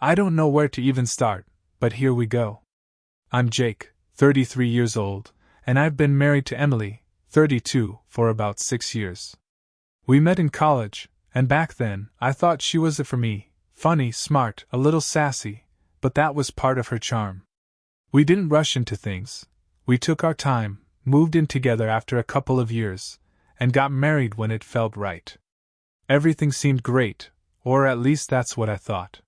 I don't know where to even start, but here we go. I'm Jake, 33 years old, and I've been married to Emily, 32, for about 6 years. We met in college, and back then, I thought she was it for me, funny, smart, a little sassy, but that was part of her charm. We didn't rush into things. We took our time, moved in together after a couple of years, and got married when it felt right. Everything seemed great, or at least that's what I thought.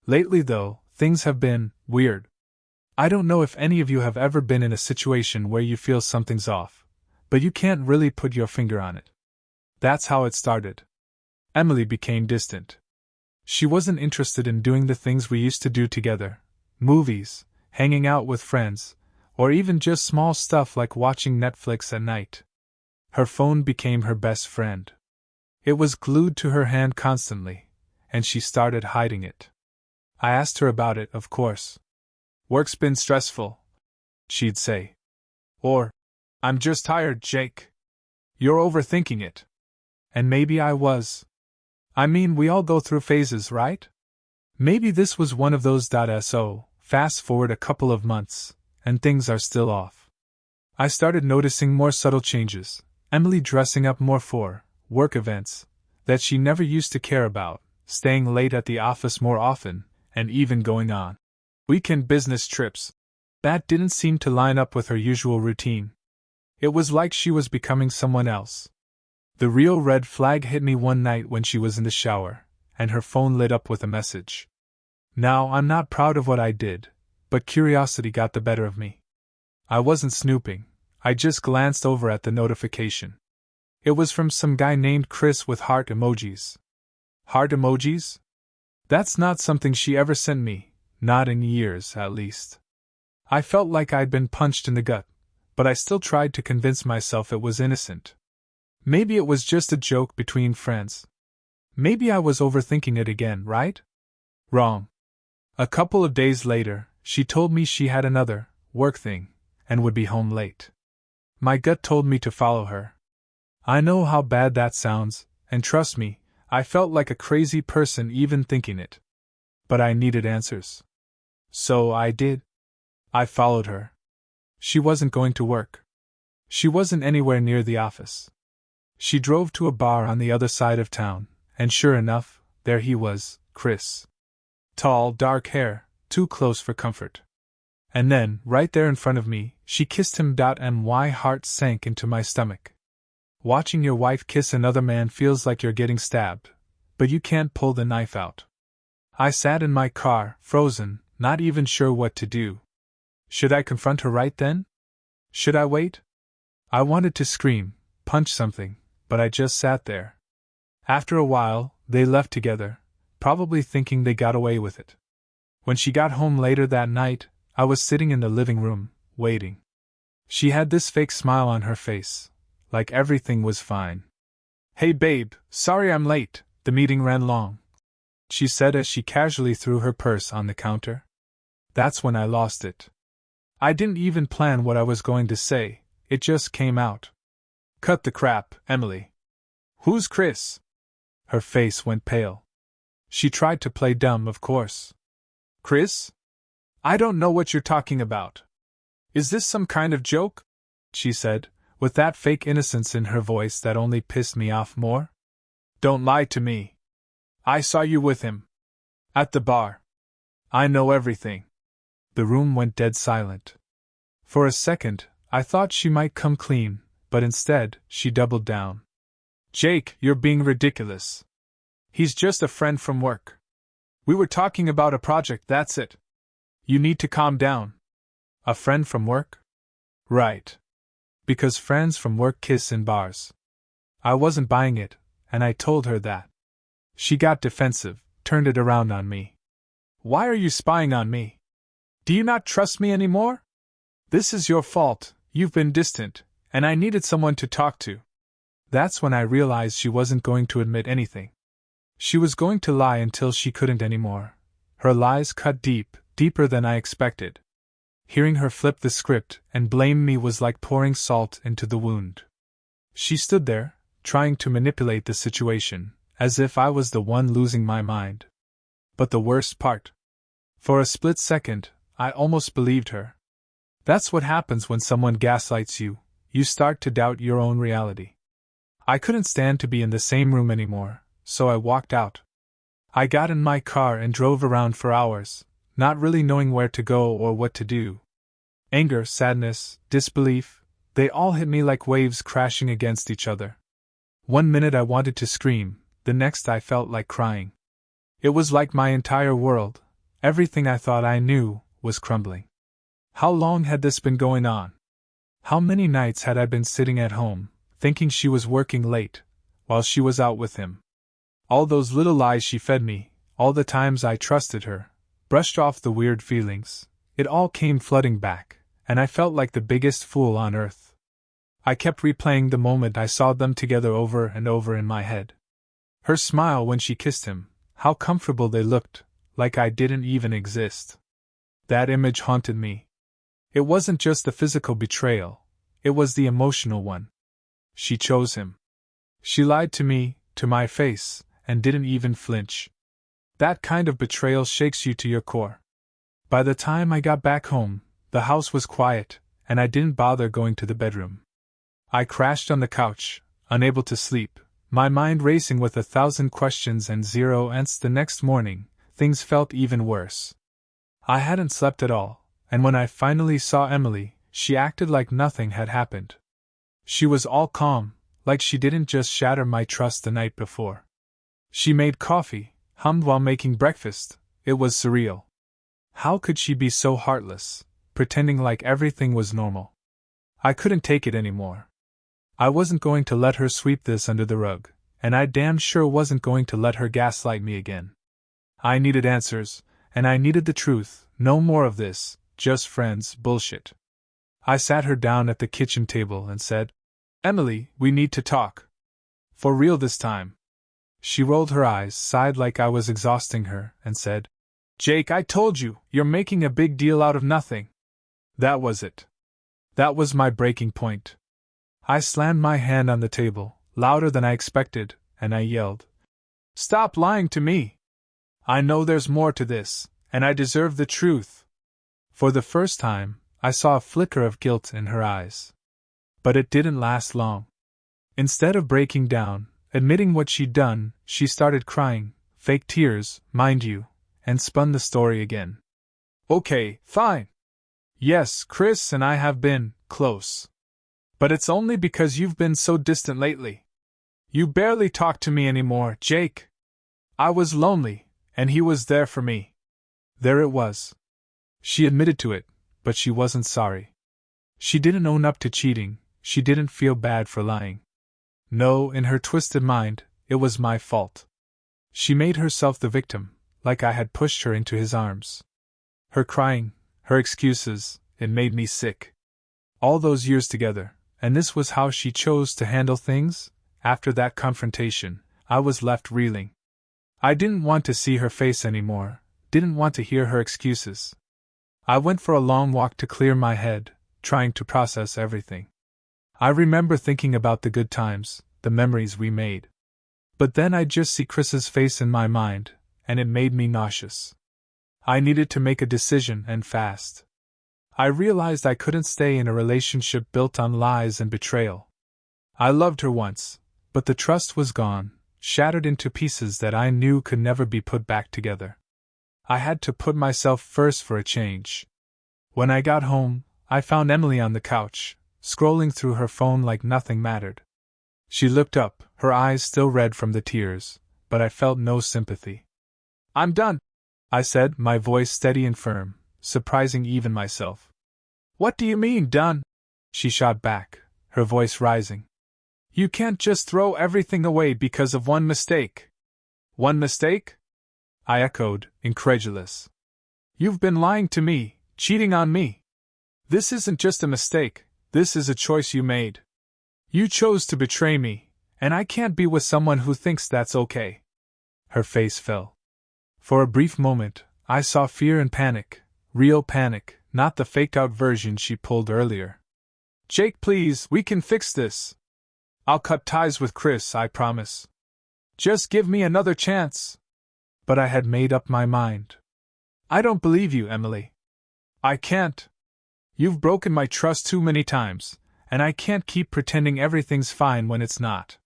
Lately, though, things have been weird. I don't know if any of you have ever been in a situation where you feel something's off, but you can't really put your finger on it. That's how it started. Emily became distant. She wasn't interested in doing the things we used to do together, movies, hanging out with friends, or even just small stuff like watching Netflix at night. Her phone became her best friend. It was glued to her hand constantly, and she started hiding it. I asked her about it, of course. "Work's been stressful," she'd say. Or, "I'm just tired, Jake. You're overthinking it." And maybe I was. I mean, we all go through phases, right? Maybe this was one of those. So, fast forward a couple of months, and things are still off. I started noticing more subtle changes. Emily dressing up more for work events that she never used to care about, staying late at the office more often, and even going on weekend business trips. That didn't seem to line up with her usual routine. It was like she was becoming someone else. The real red flag hit me one night when she was in the shower, and her phone lit up with a message. Now, I'm not proud of what I did, but curiosity got the better of me. I wasn't snooping, I just glanced over at the notification. It was from some guy named Chris with heart emojis. Heart emojis? That's not something she ever sent me, not in years, at least. I felt like I'd been punched in the gut, but I still tried to convince myself it was innocent. Maybe it was just a joke between friends. Maybe I was overthinking it again, right? Wrong. A couple of days later, she told me she had another work thing and would be home late. My gut told me to follow her. I know how bad that sounds, and trust me, I felt like a crazy person even thinking it. But I needed answers. So I did. I followed her. She wasn't going to work. She wasn't anywhere near the office. She drove to a bar on the other side of town, and sure enough, there he was, Chris. Tall, dark hair, too close for comfort. And then, right there in front of me, she kissed him. My heart sank into my stomach. Watching your wife kiss another man feels like you're getting stabbed, but you can't pull the knife out. I sat in my car, frozen, not even sure what to do. Should I confront her right then? Should I wait? I wanted to scream, punch something, but I just sat there. After a while, they left together, probably thinking they got away with it. When she got home later that night, I was sitting in the living room, waiting. She had this fake smile on her face, like everything was fine. "Hey babe, sorry I'm late, the meeting ran long," she said as she casually threw her purse on the counter. That's when I lost it. I didn't even plan what I was going to say, it just came out. "Cut the crap, Emily. Who's Chris?" Her face went pale. She tried to play dumb, of course. "Chris? I don't know what you're talking about. Is this some kind of joke?" she said, with that fake innocence in her voice that only pissed me off more. "Don't lie to me. I saw you with him. At the bar. I know everything." The room went dead silent. For a second, I thought she might come clean, but instead, she doubled down. "Jake, you're being ridiculous. He's just a friend from work. We were talking about a project, that's it. You need to calm down." A friend from work? Right. Because friends from work kiss in bars. I wasn't buying it, and I told her that. She got defensive, turned it around on me. "Why are you spying on me? Do you not trust me anymore? This is your fault, you've been distant, and I needed someone to talk to." That's when I realized she wasn't going to admit anything. She was going to lie until she couldn't anymore. Her lies cut deep, deeper than I expected. Hearing her flip the script and blame me was like pouring salt into the wound. She stood there, trying to manipulate the situation, as if I was the one losing my mind. But the worst part, For a split second, I almost believed her. That's what happens when someone gaslights you, you start to doubt your own reality. I couldn't stand to be in the same room anymore, so I walked out. I got in my car and drove around for hours, not really knowing where to go or what to do. Anger, sadness, disbelief, they all hit me like waves crashing against each other. One minute I wanted to scream, the next I felt like crying. It was like my entire world, everything I thought I knew, was crumbling. How long had this been going on? How many nights had I been sitting at home, thinking she was working late, while she was out with him? All those little lies she fed me, all the times I trusted her, brushed off the weird feelings, it all came flooding back, and I felt like the biggest fool on earth. I kept replaying the moment I saw them together over and over in my head. Her smile when she kissed him, how comfortable they looked, like I didn't even exist. That image haunted me. It wasn't just the physical betrayal, it was the emotional one. She chose him. She lied to me, to my face, and didn't even flinch. That kind of betrayal shakes you to your core. By the time I got back home, the house was quiet, and I didn't bother going to the bedroom. I crashed on the couch, unable to sleep, my mind racing with 1,000 questions and zero answers. The next morning, things felt even worse. I hadn't slept at all, and when I finally saw Emily, she acted like nothing had happened. She was all calm, like she didn't just shatter my trust the night before. She made coffee, hummed while making breakfast. It was surreal. How could she be so heartless, pretending like everything was normal? I couldn't take it anymore. I wasn't going to let her sweep this under the rug, and I damn sure wasn't going to let her gaslight me again. I needed answers, and I needed the truth. No more of this, just friends bullshit. I sat her down at the kitchen table and said, "Emily, we need to talk. For real this time." She rolled her eyes, sighed like I was exhausting her, and said, "Jake, I told you, you're making a big deal out of nothing." That was it. That was my breaking point. I slammed my hand on the table, louder than I expected, and I yelled, "Stop lying to me! I know there's more to this, and I deserve the truth." For the first time, I saw a flicker of guilt in her eyes. But it didn't last long. Instead of breaking down, admitting what she'd done, she started crying, fake tears, mind you, and spun the story again. "Okay, fine. Yes, Chris and I have been close. But it's only because you've been so distant lately. You barely talk to me anymore, Jake. I was lonely, and he was there for me." There it was. She admitted to it, but she wasn't sorry. She didn't own up to cheating, she didn't feel bad for lying. No, in her twisted mind, it was my fault. She made herself the victim, like I had pushed her into his arms. Her crying, her excuses, it made me sick. All those years together, and this was how she chose to handle things? After that confrontation, I was left reeling. I didn't want to see her face anymore, didn't want to hear her excuses. I went for a long walk to clear my head, trying to process everything. I remember thinking about the good times, the memories we made. But then I'd just see Chris's face in my mind, and it made me nauseous. I needed to make a decision, and fast. I realized I couldn't stay in a relationship built on lies and betrayal. I loved her once, but the trust was gone, shattered into pieces that I knew could never be put back together. I had to put myself first for a change. When I got home, I found Emily on the couch, scrolling through her phone like nothing mattered. She looked up, her eyes still red from the tears, but I felt no sympathy. "I'm done," I said, my voice steady and firm, surprising even myself. "What do you mean, done?" she shot back, her voice rising. "You can't just throw everything away because of one mistake." "One mistake?" I echoed, incredulous. "You've been lying to me, cheating on me. This isn't just a mistake, this is a choice you made. You chose to betray me, and I can't be with someone who thinks that's okay." Her face fell. For a brief moment, I saw fear and panic, real panic, not the faked-out version she pulled earlier. "Jake, please, we can fix this. I'll cut ties with Chris, I promise. Just give me another chance." But I had made up my mind. I don't believe you, Emily. I can't. You've broken my trust too many times, and I can't keep pretending everything's fine when it's not.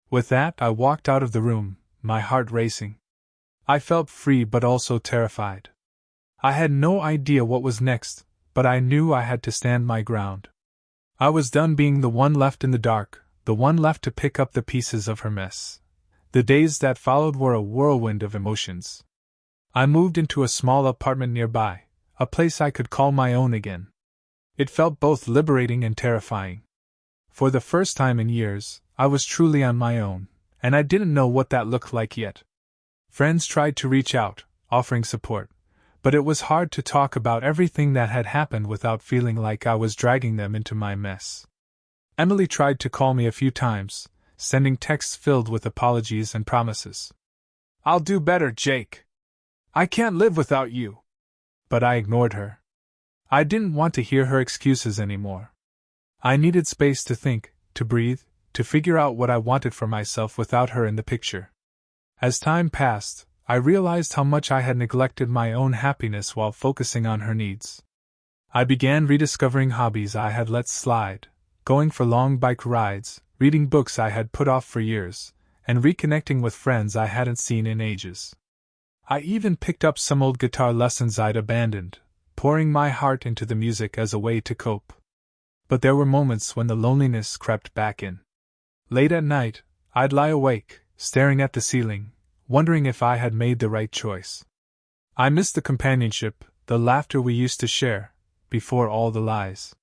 With that, I walked out of the room, my heart racing. I felt free but also terrified. I had no idea what was next, but I knew I had to stand my ground. I was done being the one left in the dark, the one left to pick up the pieces of her mess. The days that followed were a whirlwind of emotions. I moved into a small apartment nearby, a place I could call my own again. It felt both liberating and terrifying. For the first time in years, I was truly on my own, and I didn't know what that looked like yet. Friends tried to reach out, offering support, but it was hard to talk about everything that had happened without feeling like I was dragging them into my mess. Emily tried to call me a few times, sending texts filled with apologies and promises. "I'll do better, Jake. I can't live without you." But I ignored her. I didn't want to hear her excuses anymore. I needed space to think, to breathe, to figure out what I wanted for myself without her in the picture. As time passed, I realized how much I had neglected my own happiness while focusing on her needs. I began rediscovering hobbies I had let slide, going for long bike rides, reading books I had put off for years, and reconnecting with friends I hadn't seen in ages. I even picked up some old guitar lessons I'd abandoned, pouring my heart into the music as a way to cope. But there were moments when the loneliness crept back in. Late at night, I'd lie awake, staring at the ceiling, wondering if I had made the right choice. I missed the companionship, the laughter we used to share, before all the lies.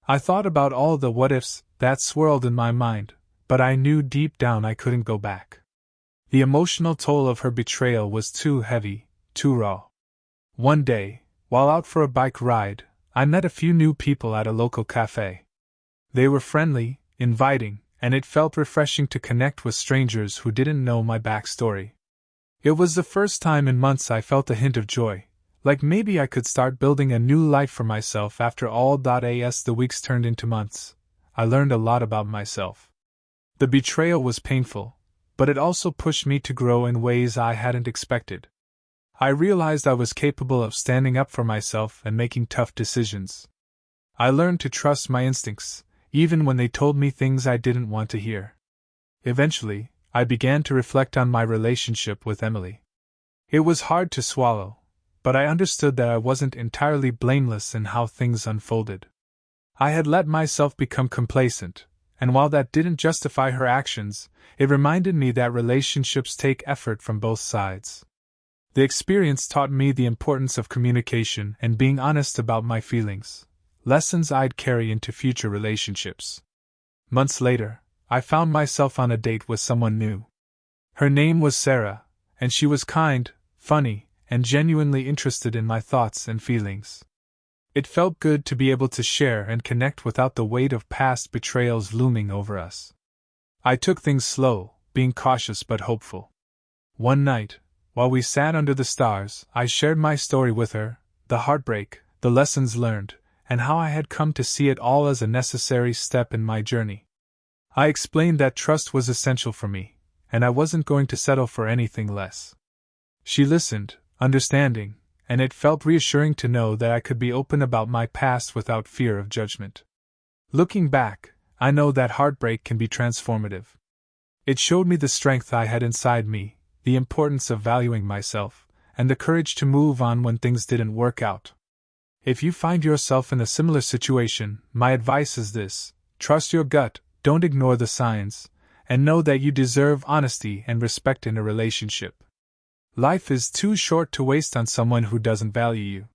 I thought about all the what-ifs that swirled in my mind, but I knew deep down I couldn't go back. The emotional toll of her betrayal was too heavy, too raw. One day, while out for a bike ride, I met a few new people at a local cafe. They were friendly, inviting, and it felt refreshing to connect with strangers who didn't know my backstory. It was the first time in months I felt a hint of joy, like maybe I could start building a new life for myself after all. As the weeks turned into months, I learned a lot about myself. The betrayal was painful, but it also pushed me to grow in ways I hadn't expected. I realized I was capable of standing up for myself and making tough decisions. I learned to trust my instincts, even when they told me things I didn't want to hear. Eventually, I began to reflect on my relationship with Emily. It was hard to swallow, but I understood that I wasn't entirely blameless in how things unfolded. I had let myself become complacent, and while that didn't justify her actions, it reminded me that relationships take effort from both sides. The experience taught me the importance of communication and being honest about my feelings, lessons I'd carry into future relationships. Months later, I found myself on a date with someone new. Her name was Sarah, and she was kind, funny, and genuinely interested in my thoughts and feelings. It felt good to be able to share and connect without the weight of past betrayals looming over us. I took things slow, being cautious but hopeful. One night, while we sat under the stars, I shared my story with her, the heartbreak, the lessons learned, and how I had come to see it all as a necessary step in my journey. I explained that trust was essential for me, and I wasn't going to settle for anything less. She listened, understanding, and it felt reassuring to know that I could be open about my past without fear of judgment. Looking back, I know that heartbreak can be transformative. It showed me the strength I had inside me, the importance of valuing myself, and the courage to move on when things didn't work out. If you find yourself in a similar situation, my advice is this: trust your gut, don't ignore the signs, and know that you deserve honesty and respect in a relationship. Life is too short to waste on someone who doesn't value you.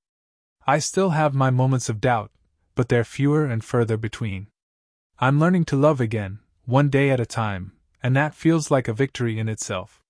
I still have my moments of doubt, but they're fewer and further between. I'm learning to love again, one day at a time, and that feels like a victory in itself.